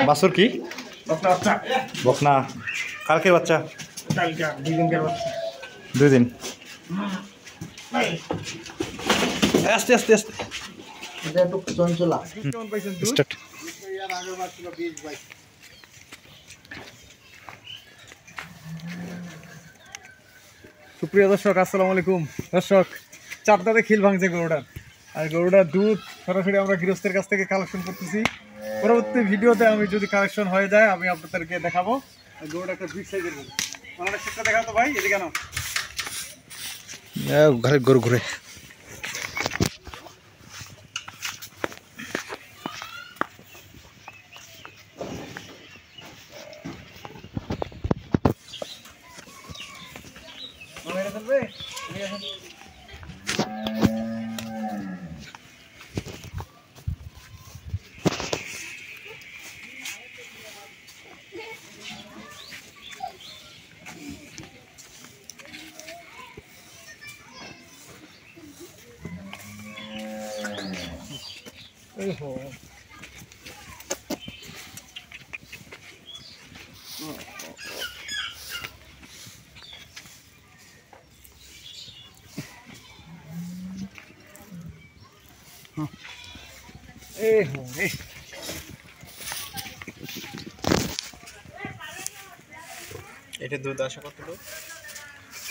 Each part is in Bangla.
বাছুর কি বকনা কালকের বাচ্চা 2 দিন আস্তে আস্তে আস্তে সুপ্রিয় দর্শক আসসালামু আলাইকুম। দর্শক চারটাতে খিল ভাঙছে গরুটার, আর গরুটার দুধ সরাসরি আমরা গৃহস্থের কাছ থেকে কালেকশন করতেছি। পরবর্তী ভিডিওতে আমি যদি কালেকশন হয়ে যায় আমি আপনাদেরকে দেখাবো। গরুটা একটা বিগ সাইজের গরু, আমাদের সেটা দেখাতো ভাই। এদিকে কেন ঘরে গরু ঘুরে এটা দুধ আশা কতটুকু?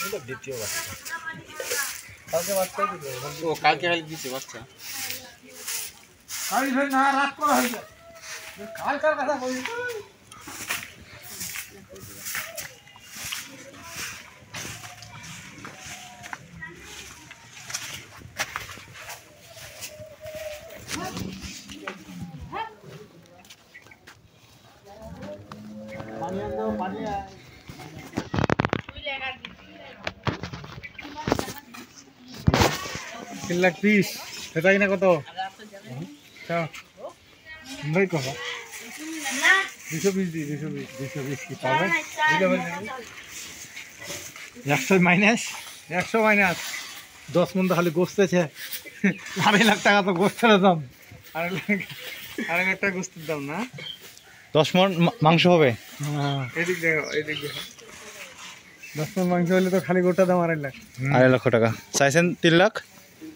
এটা দ্বিতীয় বাচ্চা, কালকে বাচ্চা দিবে। ও কালকে দিছে বাচ্চা, কাল না রাত করা হয়েছে। কালকার কথা বলি পানি আনতে পানি 3 লাখ 20 সেটাই না কত ভাই কত 220 দি 220 কি পাবে 100 মাইনাস 10 মন তো খালি গোস্তেছে। 2.5 লাখ টাকা তো গোস্তের দাম, 2.5 লাখ টাকা গোস্তের দাম না। 10 মন মাংস হবে। হ্যাঁ এদিক দেখো 10 মন মাংস হলে তো খালি গোটা দাম 2.5 লাখ। 2.5 লক্ষ টাকা চাইছেন। 3 লাখ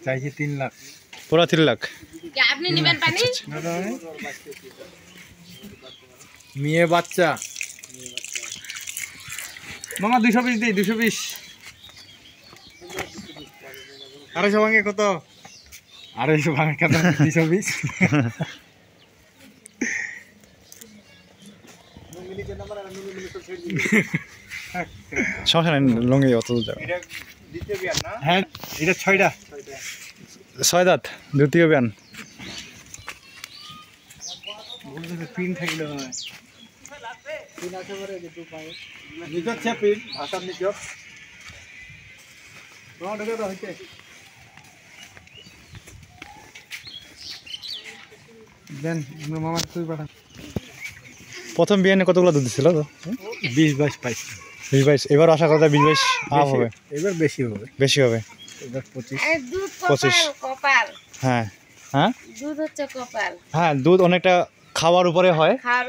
চাইছি, 3 লাখ পুরো 3 লাখ। আপনি নেবেন পানি মেয়ে বাচ্চা মামা 220 দিই 220। 250 ভাঙে কত? 250 ভাঙে কত? 220 সমস্যা নাই। লঙ্গে অত দ্বিতীয় বিয়ান না? হ্যাঁ এটা 6টা 6 দাঁত দ্বিতীয় বিয়ান। পিন থাকলে হয় পিন আছে পরে একটু পায় নিচে আছে পিন ভাষা নিচে রড ঢুকে তো হইছে। দেন মামা তুই পাঠা। প্রথম বিয়ানে কতগুলো দুধ ছিল? তো 20-22 পাইছি। 20-22 এবার আশা করা যায় 20-22 আপ হবে। এবার বেশি হবে এবার 25 কপাল। হ্যাঁ হ্যাঁ দুধ হচ্ছে কপাল। হ্যাঁ দুধ অনেকটা খাওয়ার উপরে হয়। হ্যাঁ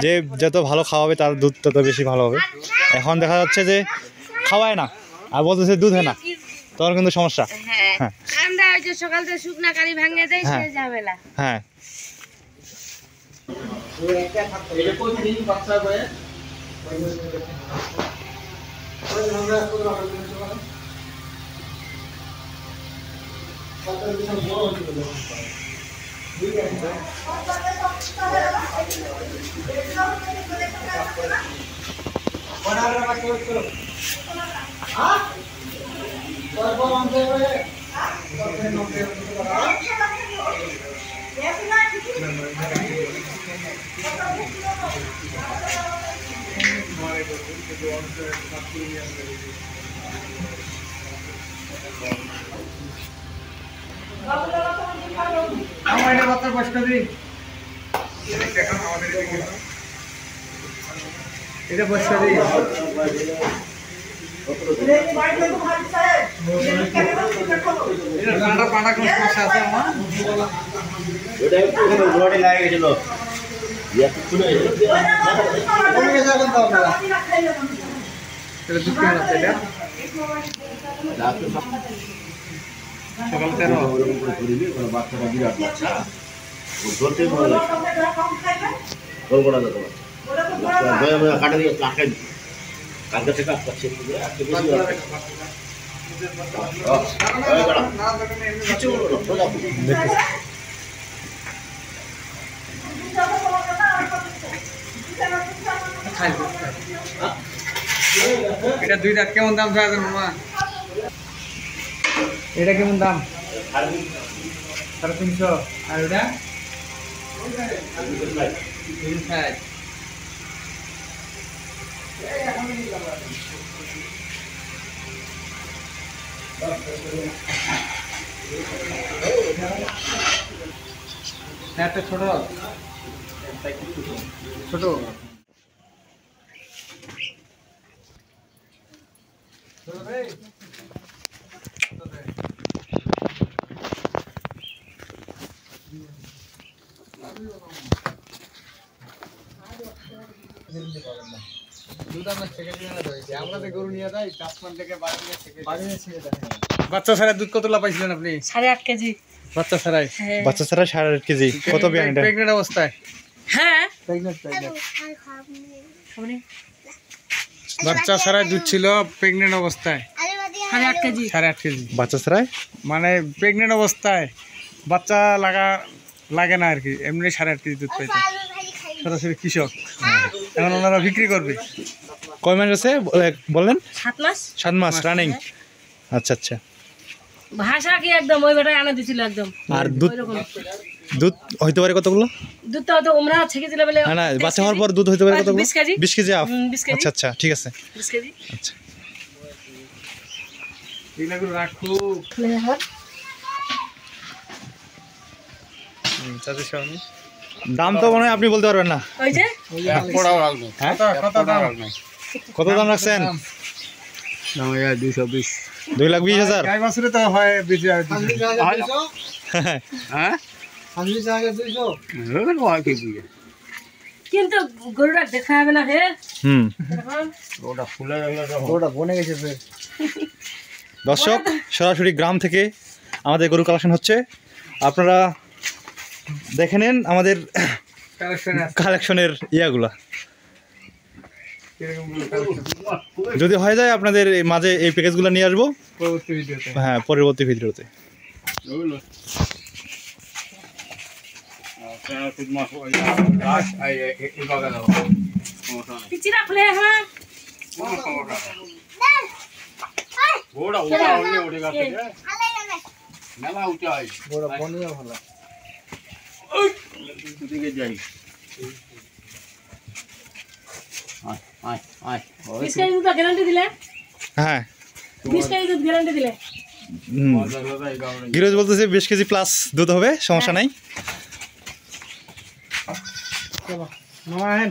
যে যত ভালো খাওয়াবে তার দুধ তত বেশি ভালো হবে। এখন দেখা যাচ্ছে যে খাওয়ায় না আর বলতেছে দুধ হয় না, তখন কিন্তু সমস্যা। হ্যাঁ আমরা ওই যে সকাল থেকে শুকনা কারি ভাঙিয়ে দেই সে ঝামেলা। হ্যাঁ এটা বসে পাটা কোন সমস্যা আছে আমার? ওটা একটু রোডে লাগে গেছিল কমে গেছে এখন তো আপনারা। এটা দুধ কেমন আছে এটা? সকাল 13। বাচ্চাটা বিরাট বাচ্চা ও ধরতে ভালো লাগে গল্পটা দেখো কাটা দিয়ে কাকে কালকে থেকে আসছে আজকে বেশি এটা দুই দাঁত কেমন দাম চাওয়া মামা? এটা কেমন দাম? 350। আর ওটা 360। একটা ছোট ছোট বাচ্চা ছাড়া দুধ কতলা পাইছিলেন আপনি? 8.5 কেজি। বাচ্চা ছাড়াই? বাচ্চা ছাড়া 8.5 কেজি। কত বিয়ান এটা? প্রেগনেন্ট অবস্থায়? হ্যাঁ বাচ্চা ছাড়াই দুধ ছিল প্রেগনেন্ট অবস্থায় 8.5 কেজি। 8.5 কেজি। বাচ্চা ছাড়াই মানে প্রেগনেন্ট অবস্থায় বাচ্চা লাগে না আর কি, এমনি 8.5 কেজি দুধ পাইছে সরাসরি কৃষক। এখন ওনারা বিক্রি করবে। কয় মাস আছে বললেন? 7 মাস। 7 মাস রানিং। আচ্ছা আচ্ছা। ভাষা কি একদম ওই বেটায় আনা দিছিল একদম। আর দুধ দুধ হইতে পারে কতগুলো? দুধটা তো ওমরা ছেকে দিলে বলে না না, বাচ্চা হওয়ার পর দুধ হইতে পারে কতগুলো? 20 কেজি। 20 KG up. 20 কেজি। আচ্ছা আচ্ছা, ঠিক আছে। 20 কেজি। আচ্ছা এগুলো রাখো। দাম তো মনে হয় আপনি বলতে পারবেন না। ওই যে হ্যাঁ? কত দাম রাখছেন? 2,20,000। গাই বাছুরে তো হয় 20,000। হ্যাঁ কিন্তু গরুটা দেখা হবে না হে। হুম। এখন ওটা বনে গেছে ফের। দর্শক, সরাসরি গ্রাম থেকে আমাদের গরু কালেকশন হচ্ছে, আপনারা দেখে নেন আমাদের কালেকশনের ইয়াগুলা। যদি হয়ে যায় আপনাদের মাঝে এই প্যাকেজগুলো নিয়ে আসবো পরবর্তী ভিডিওতে। হ্যাঁ, পরবর্তী ভিডিওতে। পিচিরা খুলে হ্যাঁ ওটা বনেও ভালো। বিশ কেজি দুধ গ্যারান্টি দিলে। হ্যাঁ 20 কেজি দুধ গ্যারান্টি দিলে। গিরোজ বলতেছে 20 কেজি প্লাস দুধ হবে, সমস্যা নাই। মামা আহেন।